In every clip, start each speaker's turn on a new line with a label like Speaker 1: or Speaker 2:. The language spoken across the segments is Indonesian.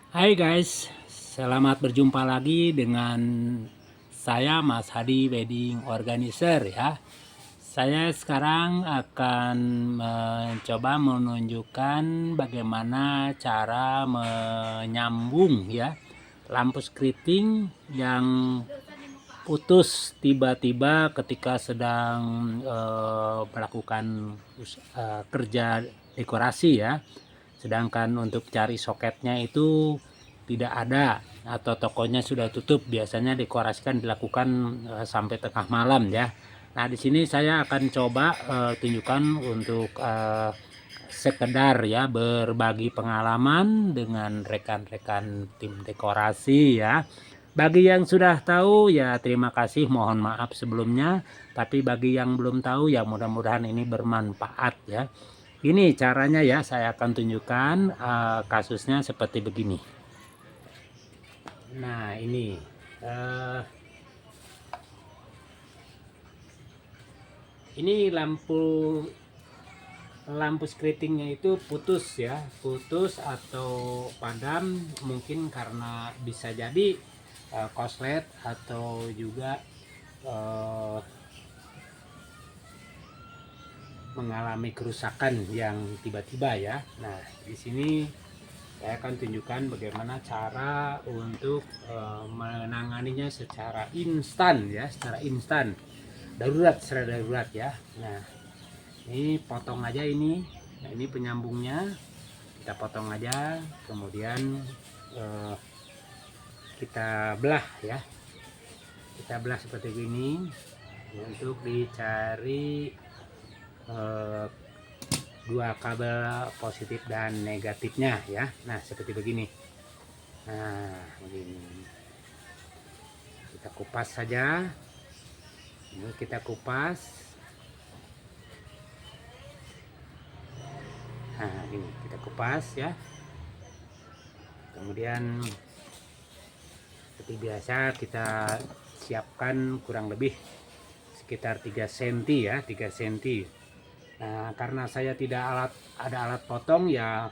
Speaker 1: Hai guys, selamat berjumpa lagi dengan saya Mas Hadi Wedding Organizer ya. Saya sekarang akan mencoba menunjukkan bagaimana cara menyambung ya lampu skirting yang putus tiba-tiba ketika sedang melakukan kerja dekorasi ya. Sedangkan untuk cari soketnya itu tidak ada atau tokonya sudah tutup. Biasanya dekorasikan dilakukan sampai tengah malam ya. Nah, di sini saya akan coba tunjukkan untuk sekedar ya berbagi pengalaman dengan rekan-rekan tim dekorasi ya. Bagi yang sudah tahu ya terima kasih, mohon maaf sebelumnya. Tapi bagi yang belum tahu ya mudah-mudahan ini bermanfaat ya. Ini caranya ya, saya akan tunjukkan kasusnya seperti begini. Nah ini uh, ini lampu skirtingnya itu putus ya, putus atau padam, mungkin karena bisa jadi koslet atau juga uh, mengalami kerusakan yang tiba-tiba ya. Nah, di sini saya akan tunjukkan bagaimana cara untuk menanganinya secara instan ya, secara instan, secara darurat ya. Nah, ini potong aja ini. Nah, ini penyambungnya kita potong aja, kemudian eh, kita belah ya. Kita belah seperti ini untuk dicari eh, dua kabel positif dan negatifnya ya. Nah, seperti begini. Nah, begini. Kita kupas saja. Ini kita kupas. Nah, ini kita kupas ya. Kemudian seperti biasa kita siapkan kurang lebih sekitar 3 cm ya, 3 cm. Nah, karena saya tidak ada alat potong ya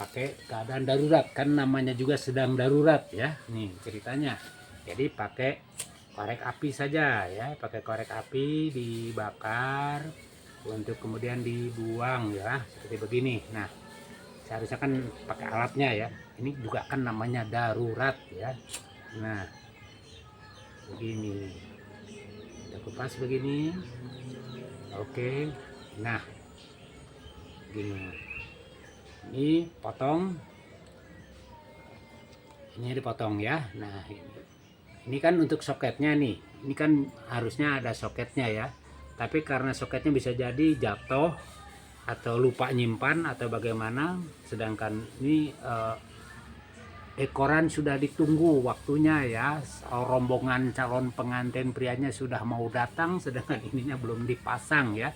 Speaker 1: pakai keadaan darurat, kan namanya juga sedang darurat ya. Nih ceritanya. Jadi pakai korek api saja ya, pakai korek api dibakar untuk kemudian dibuang ya, seperti begini. Nah, seharusnya kan pakai alatnya ya. Ini juga kan namanya darurat ya. Nah, begini. Kita kupas begini. Oke. Nah, begini. Ini potong. Ini dipotong ya. Nah, ini kan untuk soketnya nih. Ini kan harusnya ada soketnya ya. Tapi karena soketnya bisa jadi jatuh atau lupa nyimpan atau bagaimana, sedangkan ini dekoran sudah ditunggu waktunya ya, rombongan calon pengantin prianya sudah mau datang, sedangkan ininya belum dipasang ya.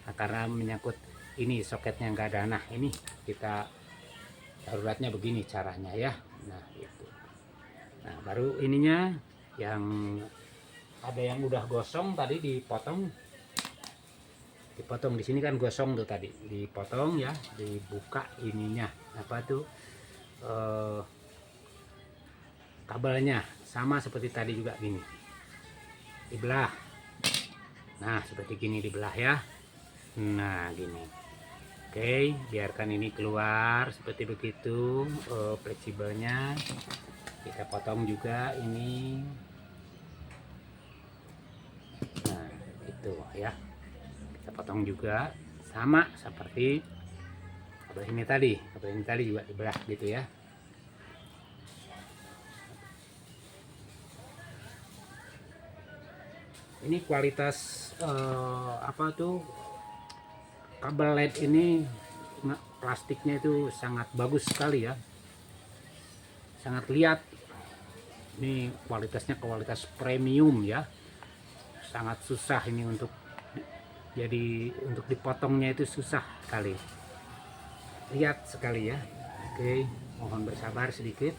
Speaker 1: Nah, karena menyangkut ini soketnya nggak ada. Nah, ini kita daruratnya begini caranya ya. Nah, itu. Nah, baru ininya yang ada yang udah gosong tadi dipotong. Dipotong di sini kan gosong tuh tadi, dipotong ya, dibuka ininya apa tuh kabelnya, sama seperti tadi juga gini, dibelah. Nah, seperti gini dibelah ya. Nah, gini. Oke, biarkan ini keluar seperti begitu. Fleksibelnya kita potong juga ini. Nah, itu ya. Kita potong juga sama seperti kabel ini tadi. Kabel ini tadi juga dibelah gitu ya. Ini kualitas apa tuh kabel LED ini, plastiknya itu sangat bagus sekali ya, sangat lihat. Ini kualitasnya kualitas premium ya, sangat susah ini untuk jadi untuk dipotongnya itu susah sekali, lihat sekali ya. Oke, mohon bersabar sedikit.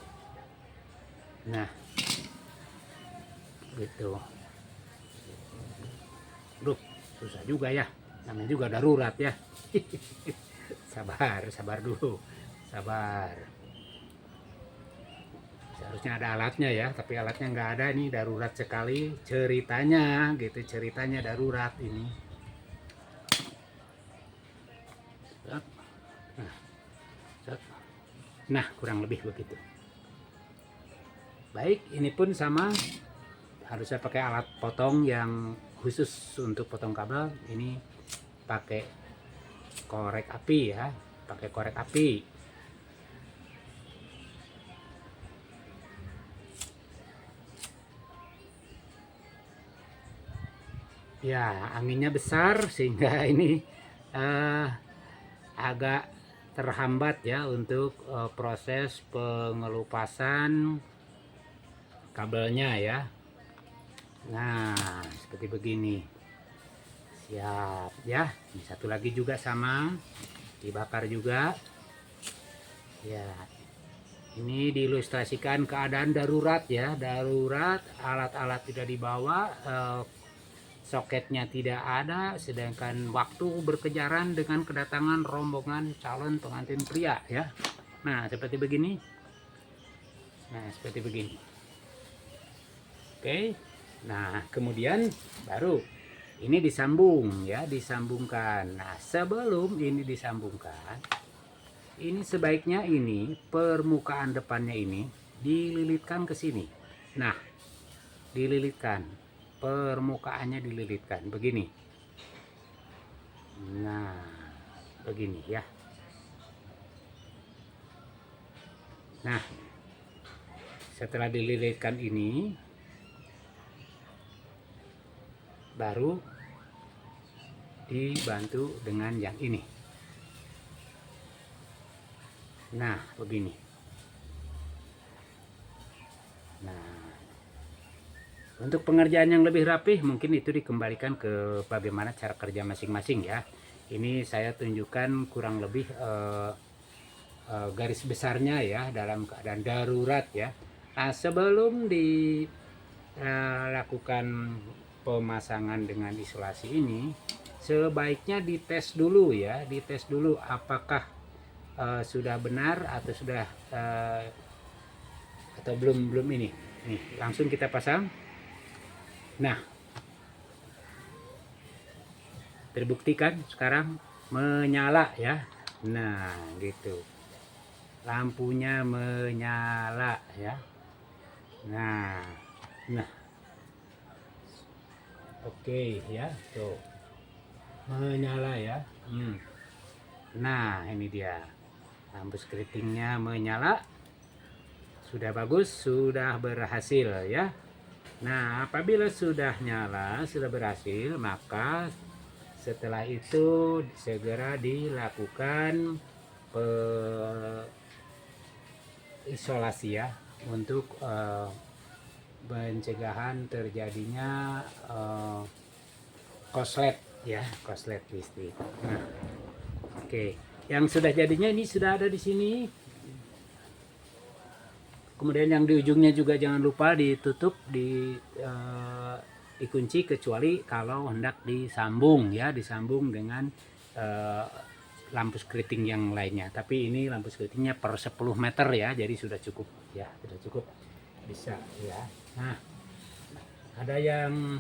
Speaker 1: Nah, gitu. Duh, susah juga ya, namanya juga darurat ya. Sabar dulu, sabar. harusnya ada alatnya ya, tapi alatnya nggak ada. Ini darurat sekali ceritanya gitu, ceritanya darurat ini. Nah, kurang lebih begitu. Baik, ini pun sama, harusnya pakai alat potong yang khusus untuk potong kabel. Ini pakai korek api ya, pakai korek api. Ya, anginnya besar sehingga ini agak terhambat ya untuk proses pengelupasan kabelnya ya. Nah, seperti begini. Siap ya. Ini satu lagi juga sama, dibakar juga. Ya. Ini diilustrasikan keadaan darurat ya, darurat, alat-alat tidak dibawa, soketnya tidak ada, sedangkan waktu berkejaran dengan kedatangan rombongan calon pengantin pria ya. Nah, seperti begini. Nah, seperti begini. Oke. Nah, kemudian baru ini disambung ya, disambungkan. Nah, sebelum ini disambungkan, ini sebaiknya ini permukaan depannya ini dililitkan ke sini. Nah, dililitkan, permukaannya dililitkan begini. Nah, begini ya. Nah, setelah dililitkan ini, baru dibantu dengan yang ini. Nah, begini. Nah, untuk pengerjaan yang lebih rapih mungkin itu dikembalikan ke bagaimana cara kerja masing-masing ya. Ini saya tunjukkan kurang lebih garis besarnya ya dalam keadaan darurat ya. Nah, sebelum dilakukan pemasangan dengan isolasi ini, sebaiknya dites dulu ya, dites dulu apakah sudah benar atau sudah atau belum ini. Nih, langsung kita pasang. Nah, terbukti kan sekarang menyala ya. Nah, gitu. Lampunya menyala ya. Nah. Oke ya, tuh. Menyala ya. Nah, ini dia. Lampu skirtingnya menyala. Sudah bagus, sudah berhasil ya. Nah, apabila sudah nyala, sudah berhasil, maka setelah itu segera dilakukan isolasi ya untuk pencegahan terjadinya koslet ya, koslet listrik. Nah, oke. Yang sudah jadinya ini sudah ada di sini. Kemudian yang di ujungnya juga jangan lupa ditutup, dikunci kecuali kalau hendak disambung ya, disambung dengan lampu skirting yang lainnya. Tapi ini lampu skirtingnya per 10 meter ya, jadi sudah cukup ya, sudah cukup bisa ya. Nah, ada yang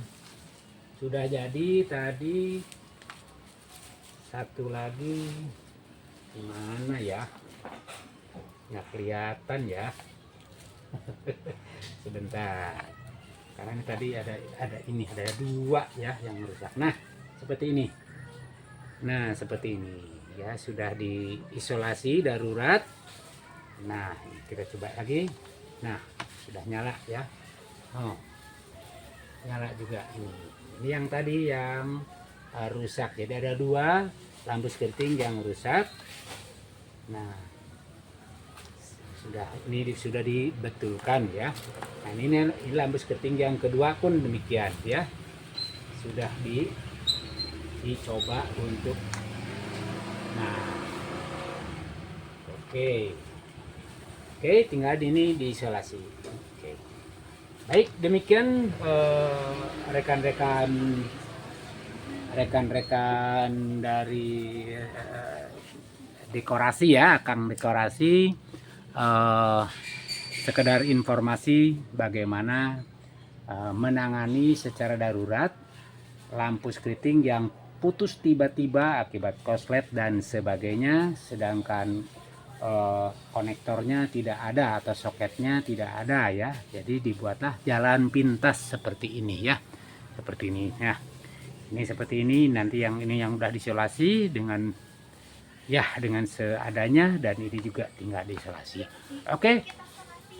Speaker 1: sudah jadi tadi, satu lagi gimana ya, nggak kelihatan ya. Sebentar, karena ini tadi ada ini ada dua ya yang rusak. Nah, seperti ini. Nah, seperti ini ya, sudah diisolasi darurat. Nah, kita coba lagi. Nah, sudah nyala ya. Oh, nyala juga ini. Ini yang tadi yang rusak. Jadi ada dua lampu skirting yang rusak. Nah, ini sudah dibetulkan ya. Nah, ini lampu skirting yang kedua pun demikian ya, sudah dicoba untuk. Nah, oke, tinggal ini diisolasi. Oke, baik, demikian rekan-rekan dari dekorasi ya, Kang Dekorasi sekedar informasi bagaimana menangani secara darurat lampu skirting yang putus tiba-tiba akibat korslet dan sebagainya, sedangkan konektornya tidak ada atau soketnya tidak ada ya. Jadi dibuatlah jalan pintas seperti ini ya, seperti ini ya. Ini seperti ini, nanti yang ini yang udah diisolasi dengan ya dengan seadanya, dan ini juga tinggal diisolasi. Oke,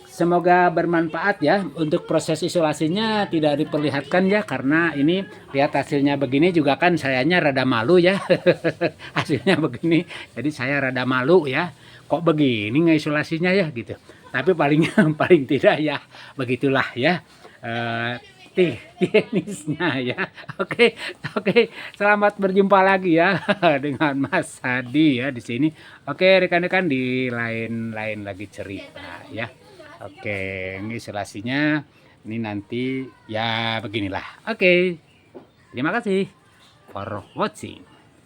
Speaker 1: semoga bermanfaat ya. Untuk proses isolasinya tidak diperlihatkan ya, karena ini lihat hasilnya begini juga kan sayanya rada malu ya. Hasilnya begini, jadi saya rada malu ya. Kok begini ngeisolasinya ya gitu. Tapi paling paling tidak ya begitulah ya. Teknisnya ya. Oke, selamat berjumpa lagi ya dengan Mas Hadi ya di sini. Oke, rekan-rekan, di lain lagi cerita ya. Oke, ini isolasinya ini nanti ya beginilah. Oke, terima kasih for watching.